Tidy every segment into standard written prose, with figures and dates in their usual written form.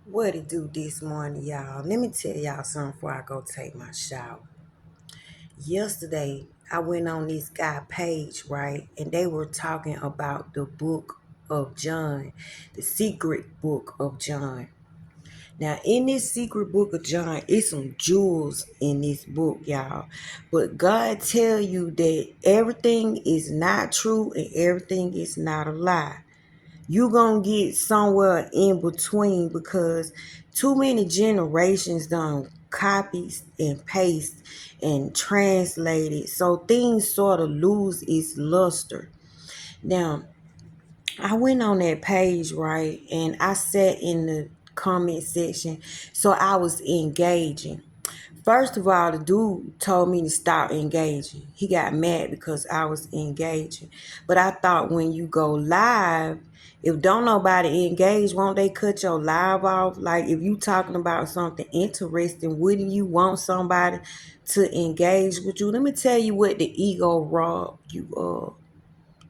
What it do this morning, y'all? Let me tell y'all something before I go take my shower. Yesterday, I went on this guy page, right? And they were talking about the book of John, the secret book of John. Now, in this secret book of John, it's some jewels in this book, y'all. But God tell you that everything is not true and everything is not a lie. You gonna get somewhere in between because too many generations done copies and paste and translated, so things sort of lose its luster. Now, I went on that page, right, and I sat in the comment section, so I was engaging. First of all, the dude told me to stop engaging. He got mad because I was engaging. But I thought when you go live, if don't nobody engage, won't they cut your live off? Like if you talking about something interesting, wouldn't you want somebody to engage with you? Let me tell you what the ego robbed you of.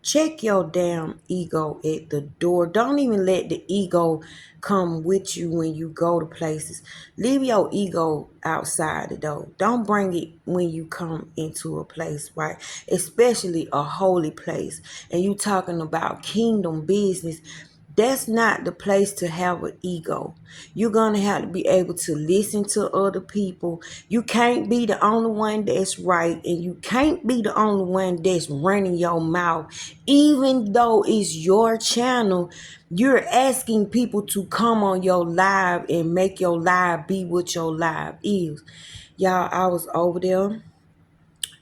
Check your damn ego at the door. Don't even let the ego come with you when you go to places. Leave your ego outside the door. Don't bring it when you come into a place, right? Especially a holy place. And you talking about kingdom business. That's not the place to have an ego. You're going to have to be able to listen to other people. You can't be the only one that's right, and you can't be the only one that's running your mouth. Even though it's your channel, you're asking people to come on your live and make your live be what your live is. Y'all, I was over there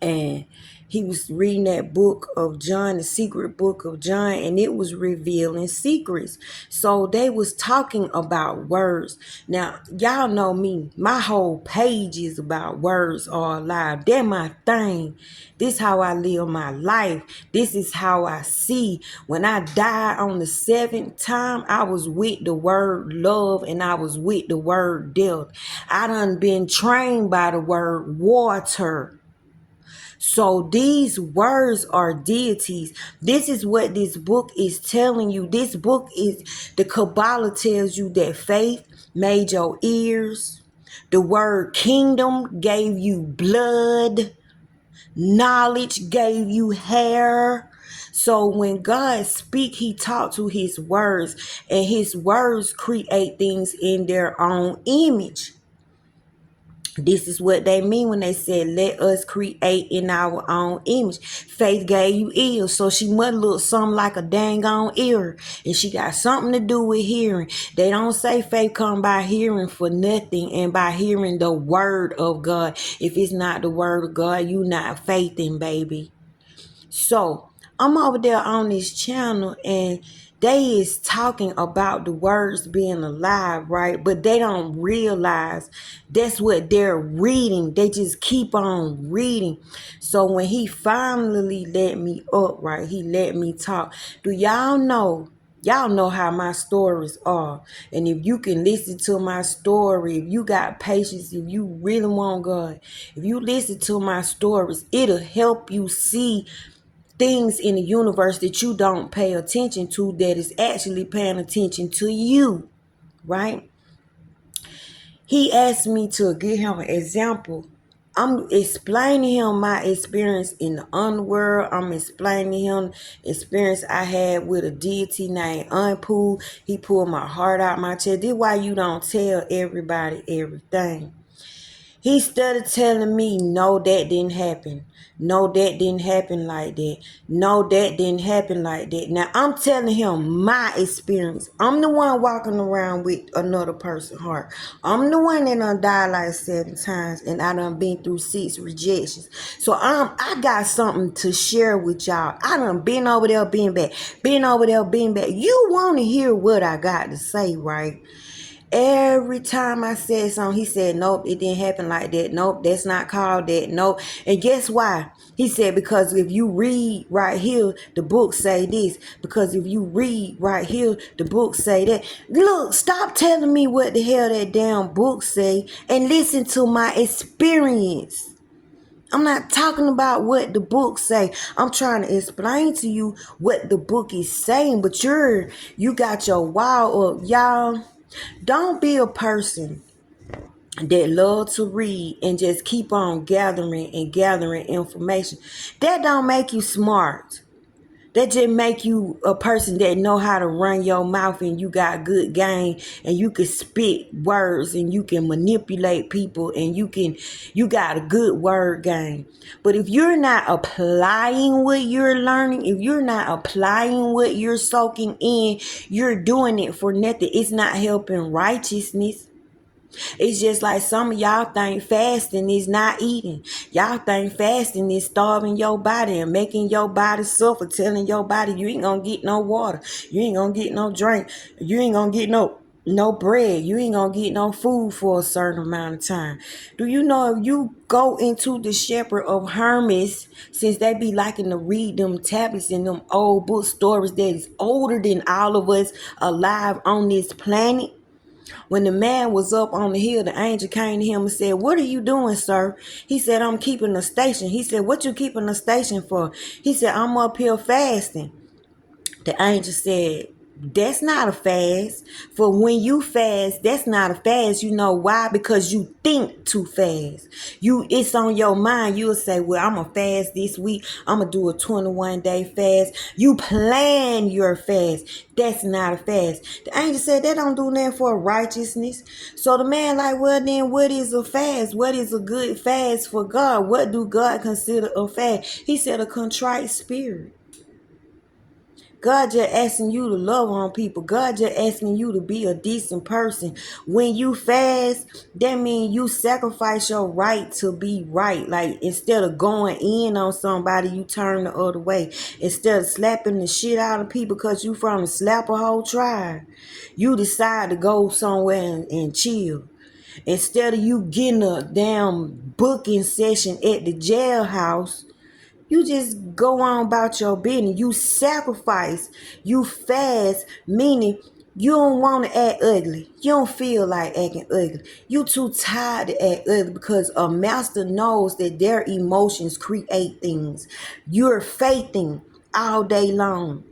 and he was reading that book of John, the secret book of John, and it was revealing secrets. So they was talking about words. Now, y'all know me. My whole page is about words are alive. They're my thing. This is how I live my life. This is how I see. When I died on the seventh time, I was with the word love and I was with the word death. I done been trained by the word water. So these words are deities. This is what this book is telling you. This book is, the Kabbalah tells you that faith made your ears. The word kingdom gave you blood. Knowledge gave you hair. So when God speak, he talk to his words, and his words create things in their own image. This is what they mean when they said, let us create in our own image. Faith gave you ears, so she must look something like a dang on ear. And she got something to do with hearing. They don't say faith come by hearing for nothing and by hearing the word of God. If it's not the word of God, you not faithing, baby. So I'm over there on this channel and they is talking about the words being alive, right? But they don't realize that's what they're reading. They just keep on reading. So when he finally let me up, right, he let me talk. Do y'all know? Y'all know how my stories are. And if you can listen to my story, if you got patience, if you really want God, if you listen to my stories, it'll help you see things in the universe that you don't pay attention to that is actually paying attention to you, right? He asked me to give him an example. I'm explaining him my experience in the underworld. I'm explaining him experience I had with a deity named Anpu. He pulled my heart out my chest. This is why you don't tell everybody everything. He started telling me, no, that didn't happen. No, that didn't happen like that. No, that didn't happen like that. Now, I'm telling him my experience. I'm the one walking around with another person's heart. I'm the one that done died like 7 times and I done been through 6 rejections. So I got something to share with y'all. I done been over there, been back. Been over there, been back. You want to hear what I got to say, right? Every time I said something, he said, nope, it didn't happen like that. Nope, that's not called that. Nope. And guess why? He said, because if you read right here, the book say this. Because if you read right here, the book say that. Look, stop telling me what the hell that damn book say and listen to my experience. I'm not talking about what the book say. I'm trying to explain to you what the book is saying, but you got your wow up, y'all. Don't be a person that love to read and just keep on gathering and gathering information. That don't make you smart. That just make you a person that know how to run your mouth, and you got good game, and you can spit words, and you can manipulate people, and you got a good word game. But if you're not applying what you're learning, if you're not applying what you're soaking in, you're doing it for nothing. It's not helping righteousness. It's just like some of y'all think fasting is not eating. Y'all think fasting is starving your body and making your body suffer, telling your body you ain't gonna get no water, you ain't gonna get no drink, you ain't gonna get no bread, you ain't gonna get no food for a certain amount of time. Do you know if you go into the Shepherd of Hermas, since they be liking to read them tablets and them old book stories that is older than all of us alive on this planet, when the man was up on the hill, the angel came to him and said, "What are you doing, sir?" He said, "I'm keeping a station." He said, "What you keeping a station for?" He said, "I'm up here fasting." The angel said, "That's not a fast. For when you fast, that's not a fast. You know why? Because you think too fast. It's on your mind. You'll say, well, I'm going to fast this week. I'm going to do a 21-day fast. You plan your fast. That's not a fast." The angel said, "That don't do nothing for righteousness." So the man like, well, then what is a fast? What is a good fast for God? What do God consider a fast? He said, a contrite spirit. God just asking you to love on people. God just asking you to be a decent person. When you fast, that means you sacrifice your right to be right. Like, instead of going in on somebody, you turn the other way. Instead of slapping the shit out of people because you from to slap a whole tribe, you decide to go somewhere and chill. Instead of you getting a damn booking session at the jailhouse, you just go on about your business. You sacrifice. You fast, meaning you don't want to act ugly. You don't feel like acting ugly. You too tired to act ugly because a master knows that their emotions create things. You're faithing all day long.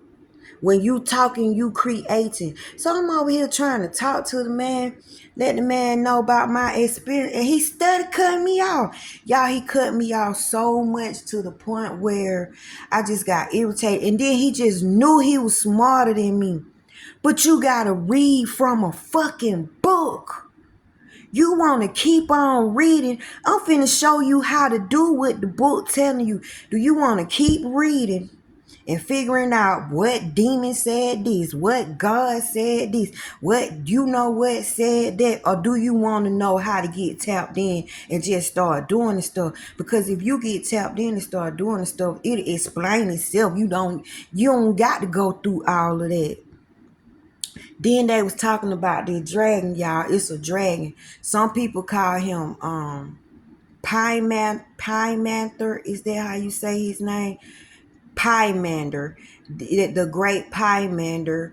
When you talking, you creating. So I'm over here trying to talk to the man, let the man know about my experience, and he started cutting me off. Y'all, he cut me off so much to the point where I just got irritated. And then he just knew he was smarter than me. But you gotta read from a fucking book. You want to keep on reading? I'm finna show you how to do what the book telling you. Do you want to keep reading and figuring out what demon said this, what God said this, what what said that? Or do you want to know how to get tapped in and just start doing the stuff? Because if you get tapped in and start doing the stuff, it'll explain itself. You don't got to go through all of that. Then they was talking about the dragon, y'all. It's a dragon. Some people call him Pymancer. Is that how you say his name? Pymander, the great Pymander.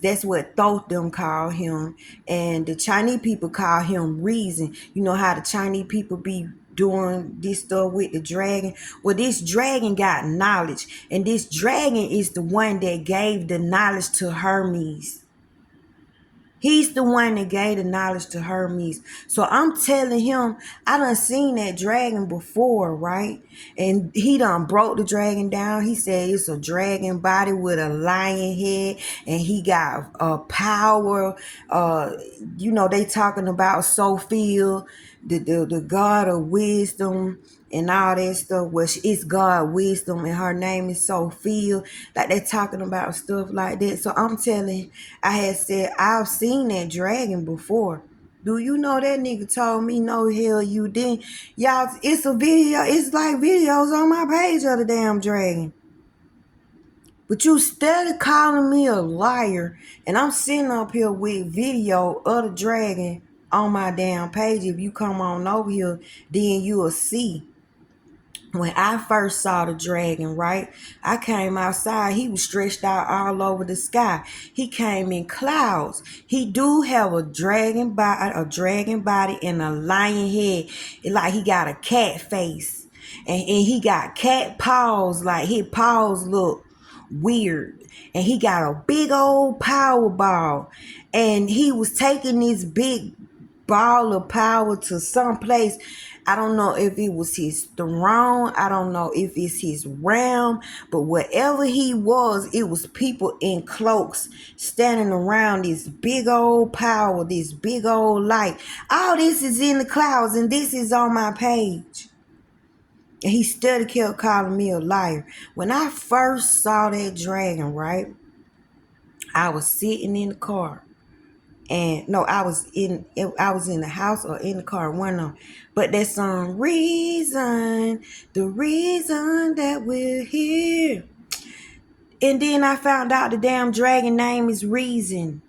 That's what Thotham call him. And the Chinese people call him Reason. You know how the Chinese people be doing this stuff with the dragon? Well, this dragon got knowledge. And this dragon is the one that gave the knowledge to Hermes. He's the one that gave the knowledge to Hermes. So I'm telling him, I done seen that dragon before, right? And he done broke the dragon down. He said it's a dragon body with a lion head, and he got a power. They talking about Sophia, the god of wisdom and all that stuff. Well, it's God wisdom, and her name is Sophia. Like, they talking about stuff like that. So I'm telling, I had said, I've seen that dragon before. Do you know that nigga told me, no, hell you didn't. Y'all, it's a video. It's like videos on my page of the damn dragon. But you started calling me a liar, and I'm sitting up here with video of the dragon on my damn page. If you come on over here, then you'll see. When I first saw the dragon, right, I came outside. He was stretched out all over the sky. He came in clouds. He do have a dragon body and a lion head. It's like he got a cat face. And he got cat paws. Like, his paws look weird. And he got a big old power ball. And he was taking this big ball of power to some place. I don't know if it was his throne. I don't know if it's his realm. But whatever he was, it was people in cloaks standing around this big old power, this big old light. All this is in the clouds, and this is on my page. And he still kept calling me a liar. When I first saw that dragon, right, I was sitting in the car. And no, I was in the house or in the car, one of them. But that song, the reason that we're here. And then I found out the damn dragon name is Reason.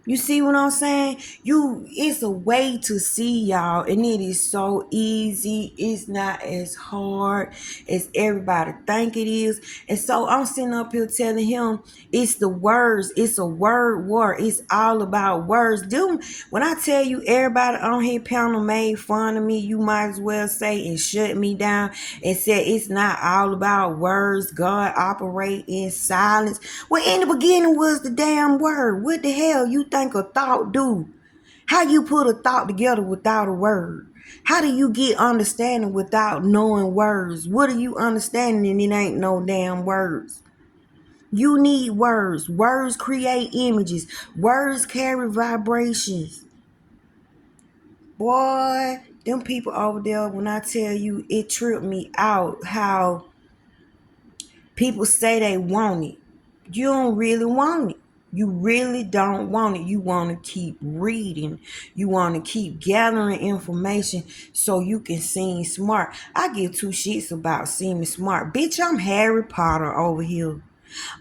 You see what I'm saying? It's a way to see, y'all, and it is so easy. It's not as hard as everybody think it is. And so I'm sitting up here telling him it's the words. It's a word war. It's all about words. Dude, when I tell you everybody on here panel made fun of me, you might as well say and shut me down and said it's not all about words. God operate in silence. Well, in the beginning was the damn word. What the hell you think a thought do? How you put a thought together without a word? How do you get understanding without knowing words? What are you understanding and it ain't no damn words? You need words. Words create images. Words carry vibrations. Boy, them people over there, when I tell you, it tripped me out how people say they want it. You don't really want it. You really don't want it. You want to keep reading. You want to keep gathering information so you can seem smart. I give two shits about seeming smart. Bitch, I'm Harry Potter over here.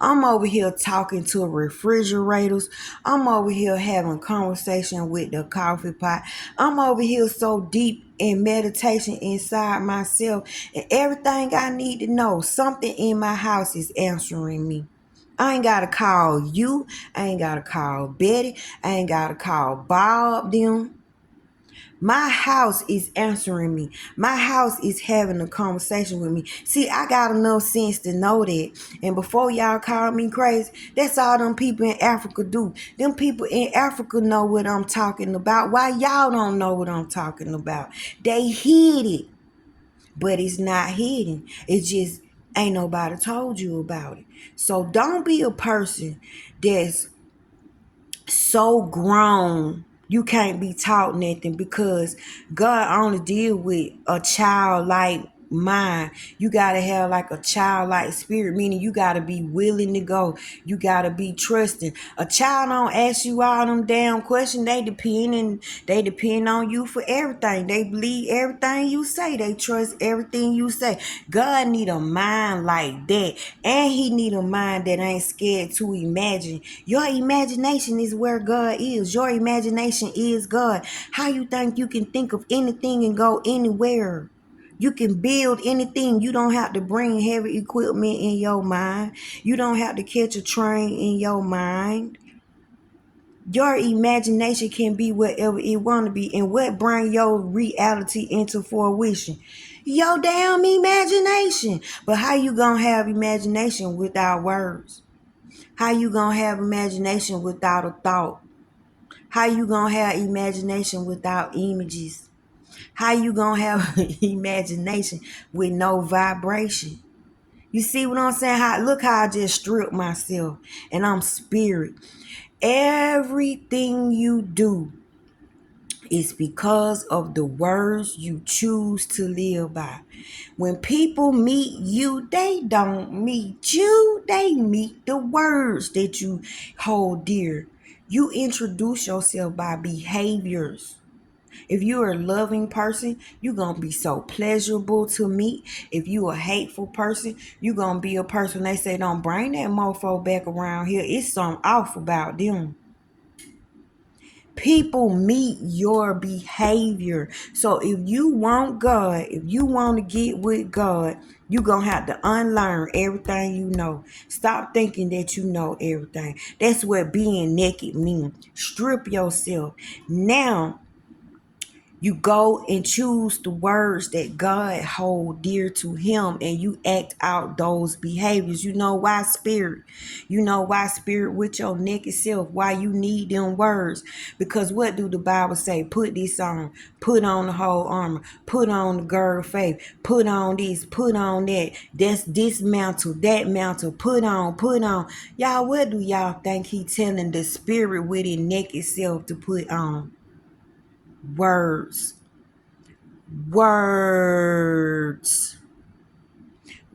I'm over here talking to refrigerators. I'm over here having conversation with the coffee pot. I'm over here so deep in meditation inside myself. And everything I need to know, something in my house is answering me. I ain't got to call you. I ain't got to call Betty. I ain't got to call Bob them. My house is answering me. My house is having a conversation with me. See, I got enough sense to know that. And before y'all call me crazy, that's all them people in Africa do. Them people in Africa know what I'm talking about. Why y'all don't know what I'm talking about? They hid it. But it's not hidden. It's just ain't nobody told you about it. So don't be a person that's so grown you can't be taught nothing, because God only deal with a childlike mind. You gotta have like a childlike spirit, meaning you gotta be willing to go. You gotta be trusting. A child don't ask you all them damn questions. They depend on you for everything. They believe everything you say. They trust everything you say. God need a mind like that, and he need a mind that ain't scared to imagine. Your imagination is where God is. Your imagination is God. How you think you can think of anything and go anywhere? You can build anything. You don't have to bring heavy equipment in your mind. You don't have to catch a train in your mind. Your imagination can be whatever it want to be. And what bring your reality into fruition? Your damn imagination. But how you gonna have imagination without words? How you gonna have imagination without a thought? How you gonna have imagination without images? How you gonna have imagination with no vibration? You see what I'm saying? Look how I just stripped myself, and I'm spirit. Everything you do is because of the words you choose to live by. When people meet you, they don't meet you. They meet the words that you hold dear. You introduce yourself by behaviors. If you're a loving person, you're going to be so pleasurable to meet. If you a hateful person, you're going to be a person they say, don't bring that mofo back around here. It's something off about them. People meet your behavior. So if you want God, if you want to get with God, you're going to have to unlearn everything you know. Stop thinking that you know everything. That's what being naked means. Strip yourself. Now, You go and choose the words that God hold dear to him, and you act out those behaviors. You know why, spirit? You know why, spirit, with your naked self, why you need them words. Because what do the Bible say? Put this on, put on the whole armor, put on the girdle of faith, put on this, put on that. That's this mantle, that mantle, put on, put on. Y'all, what do y'all think he telling the spirit with his naked self to put on? Words. Words.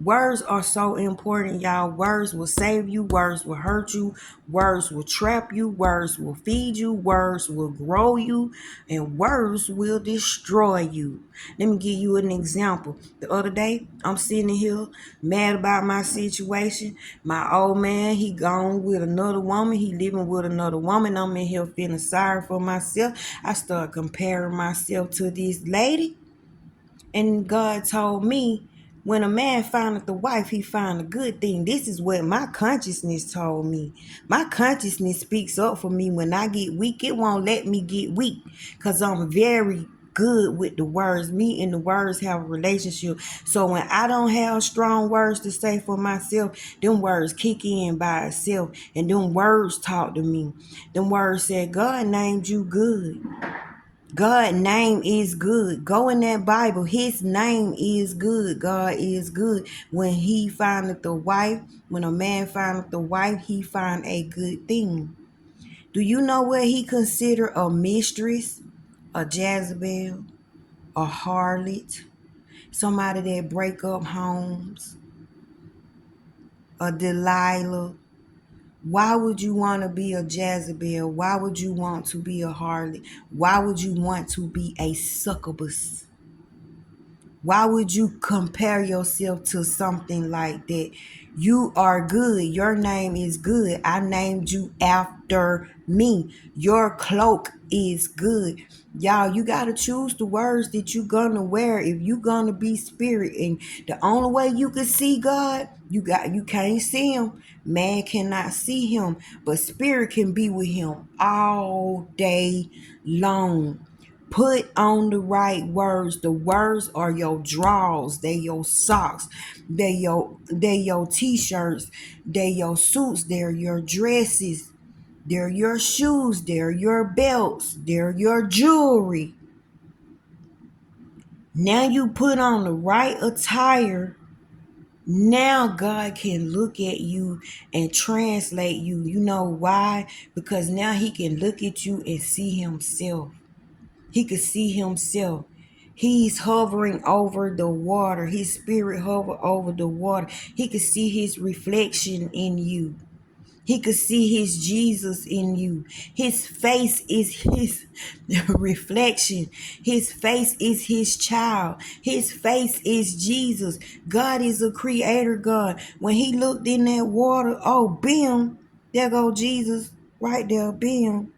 Words are so important, y'all. Words will save you. Words will hurt you. Words will trap you. Words will feed you. Words will grow you. And words will destroy you. Let me give you an example. The other day, I'm sitting here mad about my situation. My old man, he gone with another woman. He living with another woman. I'm in here feeling sorry for myself. I start comparing myself to this lady. And God told me, when a man findeth a wife, he find a good thing. This is what my consciousness told me. My consciousness speaks up for me. When I get weak, it won't let me get weak. Because I'm very good with the words. Me and the words have a relationship. So when I don't have strong words to say for myself, them words kick in by itself. And them words talk to me. Them words said, God named you good. God's name is good. Go in that Bible. His name is good. God is good. When he findeth the wife, when a man findeth the wife, he find a good thing. Do you know what he consider a mistress, a Jezebel, a harlot, somebody that break up homes, a Delilah? Why would you want to be a Jezebel? Why would you want to be a harlot? Why would you want to be a succubus? Why would you compare yourself to something like that? You are good. Your name is good. I named you after me. Your cloak is good. Y'all, you got to choose the words that you gonna wear if you gonna be spirit. And the only way you can see God, you can't see him. Man cannot see him, but spirit can be with him all day long. Put on the right words. The words are your drawers. They your socks. They your t-shirts. They your suits. They're your dresses. They're your shoes. They're your belts. They're your jewelry. Now you put on the right attire. Now God can look at you and translate you. You know why? Because now he can look at you and see himself. He could see himself. He's hovering over the water. His spirit hover over the water. He could see his reflection in you. He could see his Jesus in you. His face is his reflection. His face is his child. His face is Jesus. God is a creator God. When he looked in that water, oh, bam, there go Jesus right there, bam.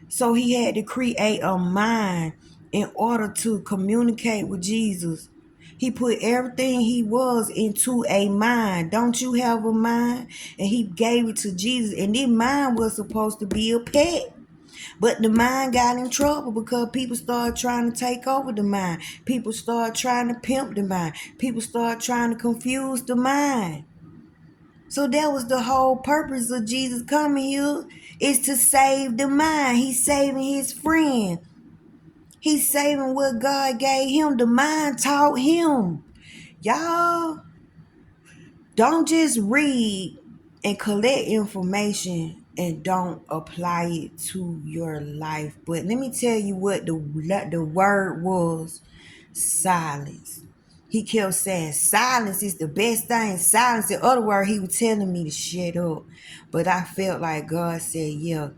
So he had to create a mind in order to communicate with Jesus. He put everything he was into a mind. Don't you have a mind? And he gave it to Jesus. And this mind was supposed to be a pet. But the mind got in trouble because people started trying to take over the mind. People started trying to pimp the mind. People started trying to confuse the mind. So that was the whole purpose of Jesus coming here, is to save the mind. He's saving his friend. He's saving what God gave him. The mind taught him. Y'all, don't just read and collect information and don't apply it to your life. But let me tell you what the word was: silence. He kept saying silence is the best thing. Silence. In other words, he was telling me to shut up. But I felt like God said, yeah,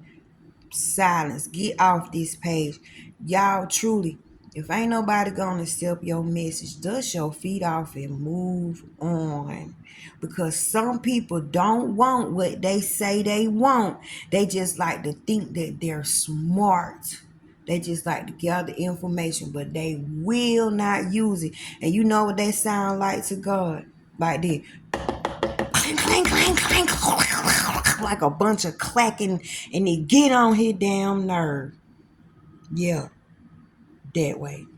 silence. Get off this page. Y'all, truly, if ain't nobody gonna accept your message, dust your feet off and move on. Because some people don't want what they say they want. They just like to think that they're smart. They just like to gather information, but they will not use it. And you know what they sound like to God? Like this. Clink, clink, clink, clink, like a bunch of clacking, and they get on his damn nerve. Yeah. that way.